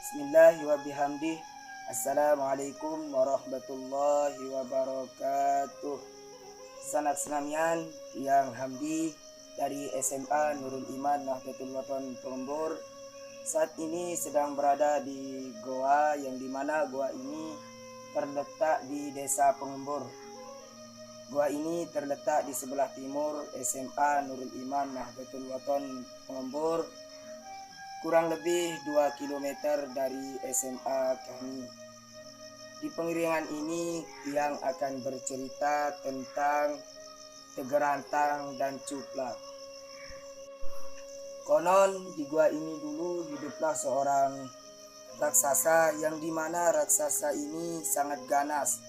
Bismillahi wa bihamdih. Assalamualaikum warahmatullahi wabarakatuh. Sanak senamian yang hamdi dari SMA Nurul Iman Nahdlatul Wathon Pengembur. Saat ini sedang berada di goa yang dimana goa ini terletak di Desa Pengembur. Goa ini terletak di sebelah timur SMA Nurul Iman Nahdlatul Wathon Pengembur, kurang lebih 2 km dari SMA kami. Di pengiringan ini yang akan bercerita tentang Tegerantang dan Cuplak. Konon di gua ini dulu hiduplah seorang raksasa yang dimana raksasa ini sangat ganas.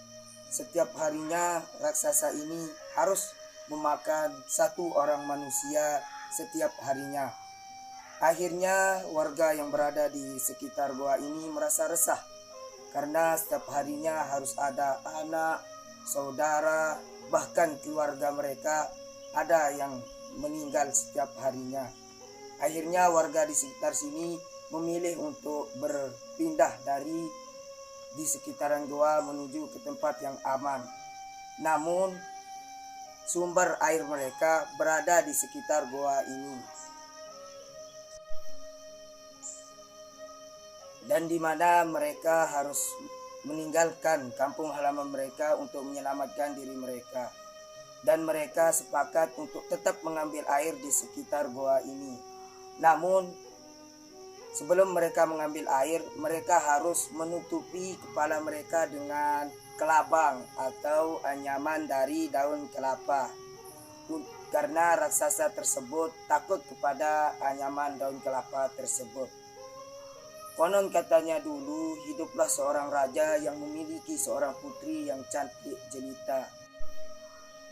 Setiap harinya raksasa ini harus memakan satu orang manusia setiap harinya. Akhirnya warga yang berada di sekitar goa ini merasa resah karena setiap harinya harus ada anak, saudara, bahkan keluarga mereka ada yang meninggal setiap harinya. Akhirnya warga di sekitar sini memilih untuk berpindah dari di sekitaran goa menuju ke tempat yang aman. Namun sumber air mereka berada di sekitar goa ini. Dan di mana mereka harus meninggalkan kampung halaman mereka untuk menyelamatkan diri mereka. Dan mereka sepakat untuk tetap mengambil air di sekitar goa ini. Namun sebelum mereka mengambil air, mereka harus menutupi kepala mereka dengan kelabang atau anyaman dari daun kelapa. Karena raksasa tersebut takut kepada anyaman daun kelapa tersebut. Konon katanya dulu hiduplah seorang raja yang memiliki seorang putri yang cantik jelita.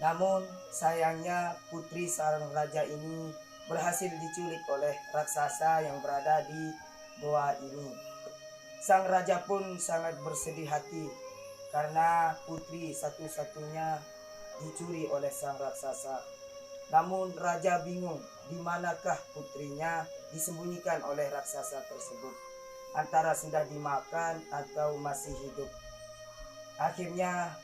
Namun sayangnya putri seorang raja ini berhasil diculik oleh raksasa yang berada di goa ini. Sang raja pun sangat bersedih hati karena putri satu-satunya dicuri oleh sang raksasa. Namun raja bingung di manakah putrinya disembunyikan oleh raksasa tersebut. Antara sudah dimakan atau masih hidup. Akhirnya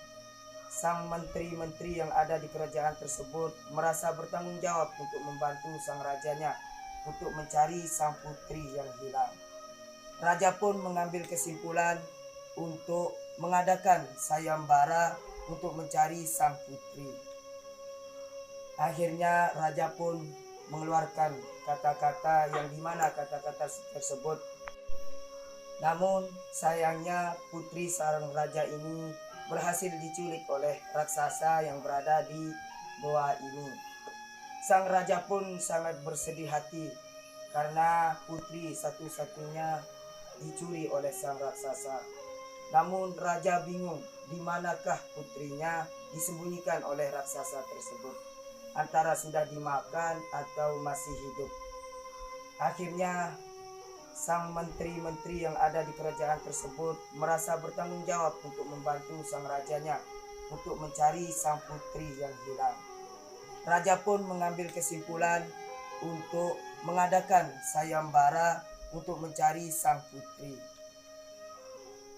sang menteri-menteri yang ada di kerajaan tersebut merasa bertanggung jawab untuk membantu sang rajanya untuk mencari sang putri yang hilang. Raja pun mengambil kesimpulan untuk mengadakan sayembara untuk mencari sang putri. Akhirnya raja pun mengeluarkan kata-kata yang dimana kata-kata tersebut. Namun sayangnya putri seorang raja ini berhasil diculik oleh raksasa yang berada di goa ini. Sang raja pun sangat bersedih hati karena putri satu-satunya dicuri oleh sang raksasa. Namun raja bingung di manakah putrinya disembunyikan oleh raksasa tersebut. Antara sudah dimakan atau masih hidup. Akhirnya sang menteri-menteri yang ada di kerajaan tersebut merasa bertanggung jawab untuk membantu sang rajanya untuk mencari sang putri yang hilang. Raja pun mengambil kesimpulan untuk mengadakan sayembara untuk mencari sang putri.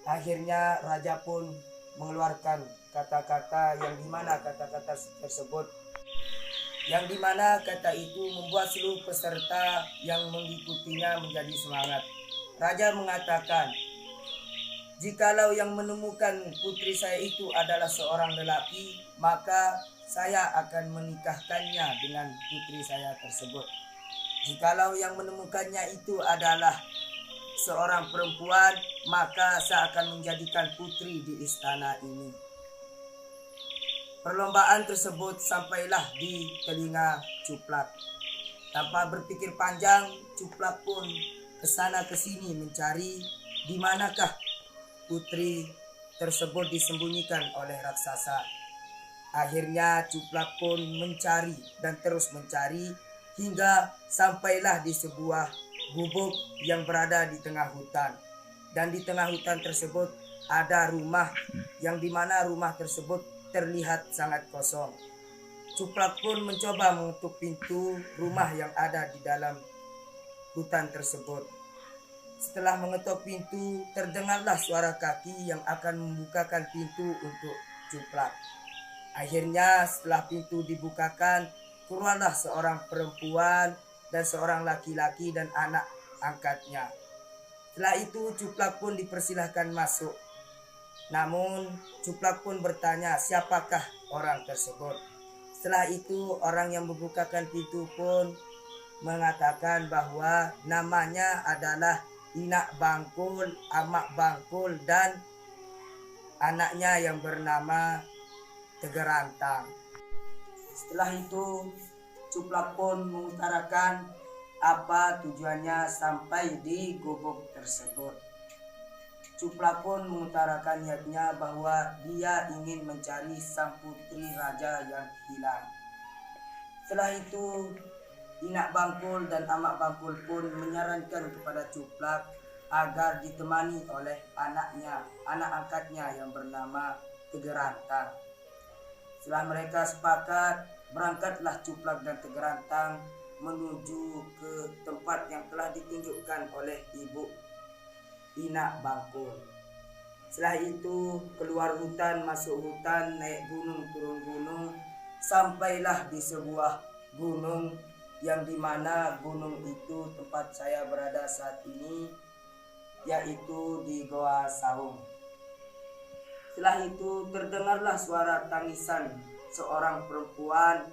Akhirnya raja pun mengeluarkan kata-kata yang dimana kata-kata tersebut yang dimana kata itu membuat seluruh peserta yang mengikutinya menjadi semangat. Raja mengatakan, jikalau yang menemukan putri saya itu adalah seorang lelaki, maka saya akan menikahkannya dengan putri saya tersebut. Jikalau yang menemukannya itu adalah seorang perempuan, maka saya akan menjadikan putri di istana ini. Perlombaan tersebut sampailah di telinga Cuplak. Tanpa berpikir panjang, Cuplak pun kesana kesini mencari di manakah putri tersebut disembunyikan oleh raksasa. Akhirnya Cuplak pun mencari dan terus mencari hingga sampailah di sebuah gubuk yang berada di tengah hutan. Dan di tengah hutan tersebut ada rumah yang dimana rumah tersebut terlihat sangat kosong. Cuplak pun mencoba mengetuk pintu rumah yang ada di dalam hutan tersebut. Setelah mengetuk pintu, terdengarlah suara kaki yang akan membukakan pintu untuk Cuplak. Akhirnya setelah pintu dibukakan, keluarlah seorang perempuan dan seorang laki-laki dan anak angkatnya. Setelah itu Cuplak pun dipersilahkan masuk. Namun Cuplak pun bertanya siapakah orang tersebut. Setelah itu orang yang membukakan pintu pun mengatakan bahwa namanya adalah Inak Bangkul, Amak Bangkul, dan anaknya yang bernama Tegerantang. Setelah itu Cuplak pun mengutarakan apa tujuannya sampai di gubuk tersebut. Cuplak pun mengutarakan niatnya bahwa dia ingin mencari sang putri raja yang hilang. Setelah itu Inak Bangkul dan Amak Bangkul pun menyarankan kepada Cuplak agar ditemani oleh anaknya, anak angkatnya yang bernama Tegerantang. Setelah mereka sepakat, berangkatlah Cuplak dan Tegerantang menuju ke tempat yang telah ditunjukkan oleh ibu Inak Bangkul. Setelah itu keluar hutan, masuk hutan, naik gunung, turun gunung, sampailah di sebuah gunung yang dimana gunung itu tempat saya berada saat ini, yaitu di Goa Saung. Setelah itu terdengarlah suara tangisan seorang perempuan.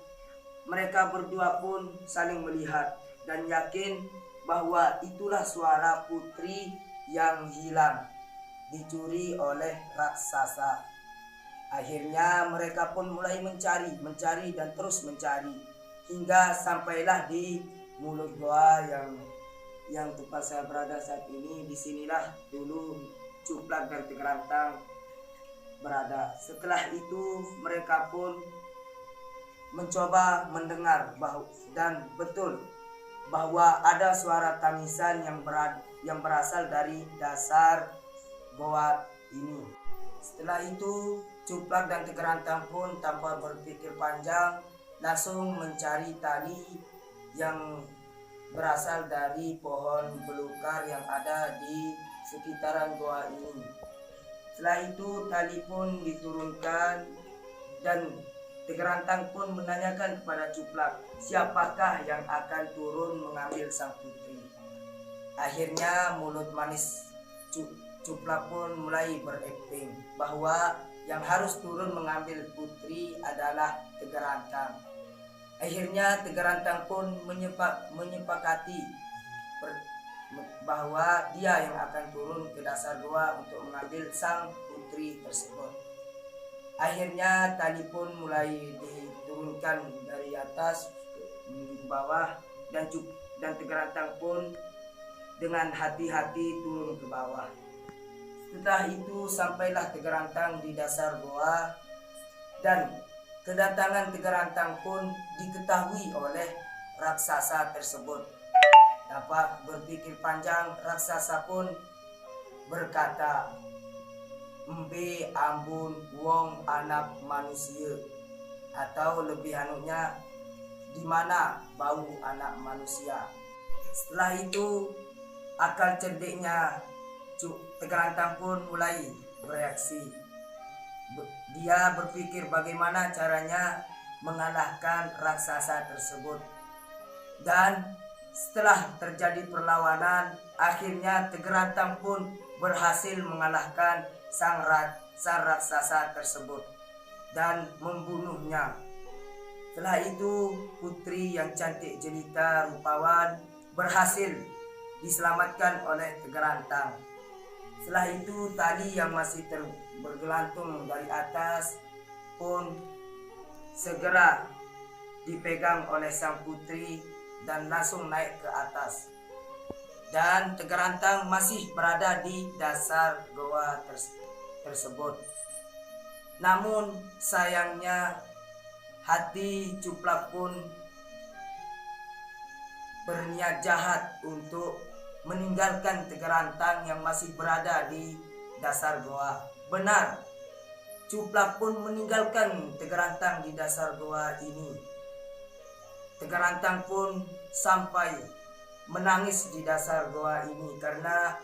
Mereka berdua pun saling melihat dan yakin bahwa itulah suara putri yang hilang, dicuri oleh raksasa. Akhirnya mereka pun mulai mencari dan terus mencari hingga sampailah di mulut goa yang tempat saya berada saat ini. Disinilah dulu Cuplak dan Tegerantang berada. Setelah itu mereka pun mencoba mendengar dan betul bahwa ada suara tangisan yang berasal dari dasar goa ini. Setelah itu Cuplak dan Tegerantang pun tanpa berpikir panjang langsung mencari tali yang berasal dari pohon belukar yang ada di sekitaran goa ini. Setelah itu tali pun diturunkan dan Tegerantang pun menanyakan kepada Cuplak siapakah yang akan turun mengambil sang putri. Akhirnya mulut manis Cuplak pun mulai berakting bahwa yang harus turun mengambil putri adalah Tegerantang. Akhirnya Tegerantang pun menyepakati bahwa dia yang akan turun ke dasar goa untuk mengambil sang putri tersebut. Akhirnya tali pun mulai diturunkan dari atas menuju ke bawah dan Tegerantang pun dengan hati-hati turun ke bawah. Setelah itu sampailah Tegerantang di dasar goa dan kedatangan Tegerantang pun diketahui oleh raksasa tersebut. Dapat berpikir panjang, raksasa pun berkata, "Embe ambun wong anak manusia," atau lebih anunya, di mana bau anak manusia. Setelah itu akal cerdiknya Tegerantang pun mulai bereaksi. Dia berpikir bagaimana caranya mengalahkan raksasa tersebut. Dan setelah terjadi perlawanan, akhirnya Tegerantang pun berhasil mengalahkan sang raksasa tersebut dan membunuhnya. Setelah itu putri yang cantik jelita rupawan berhasil diselamatkan oleh Tegerantang. Setelah itu tali yang masih bergelantung dari atas pun segera dipegang oleh sang putri dan langsung naik ke atas. Dan Tegerantang masih berada di dasar goa tersebut. Namun sayangnya hati Cuplak pun berniat jahat untuk meninggalkan Tegerantang yang masih berada di dasar goa. Benar, Cuplak pun meninggalkan Tegerantang di dasar goa ini. Tegerantang pun sampai menangis di dasar goa ini karena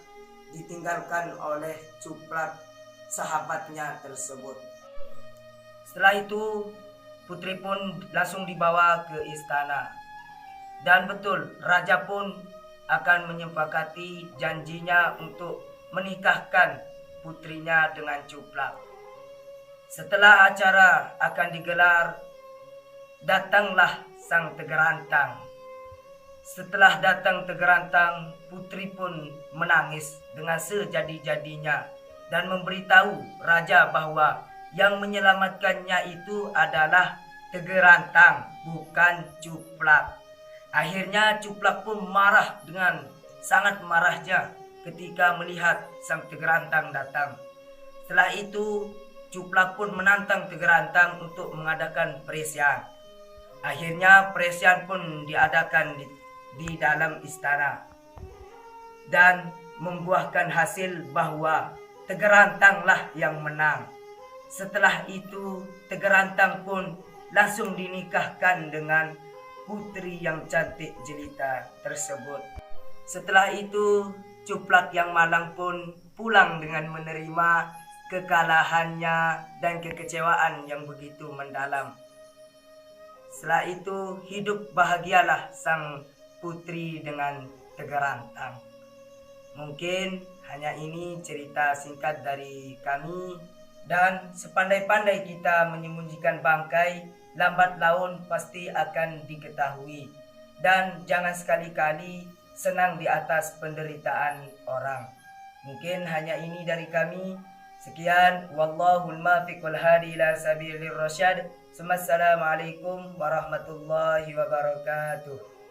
ditinggalkan oleh Cuplak sahabatnya tersebut. Setelah itu putri pun langsung dibawa ke istana. Dan betul, raja pun akan menyepakati janjinya untuk menikahkan putrinya dengan Cuplak. Setelah acara akan digelar, datanglah sang tegerantang. Setelah datang tegerantang, putri pun menangis dengan sejadi-jadinya dan memberitahu raja bahwa yang menyelamatkannya itu adalah tegerantang, bukan Cuplak. Akhirnya Cuplak pun marah dengan sangat marahnya ketika melihat sang tegerantang datang. Setelah itu Cuplak pun menantang tegerantang untuk mengadakan peresian. Akhirnya peresian pun diadakan di dalam istana dan membuahkan hasil bahwa tegerantanglah yang menang. Setelah itu tegerantang pun langsung dinikahkan dengan putri yang cantik jelita tersebut. Setelah itu Cuplak yang malang pun pulang dengan menerima kekalahannya dan kekecewaan yang begitu mendalam. Setelah itu hidup bahagialah sang putri dengan tegerantang. Mungkin hanya ini cerita singkat dari kami. Dan sepandai-pandai kita menyembunyikan bangkai, lambat laun pasti akan diketahui. Dan jangan sekali-kali senang di atas penderitaan orang. Mungkin hanya ini dari kami. Sekian, wallahul muwaffiq wal hadi ila sabilir rasyad. Assalamualaikum warahmatullahi wabarakatuh.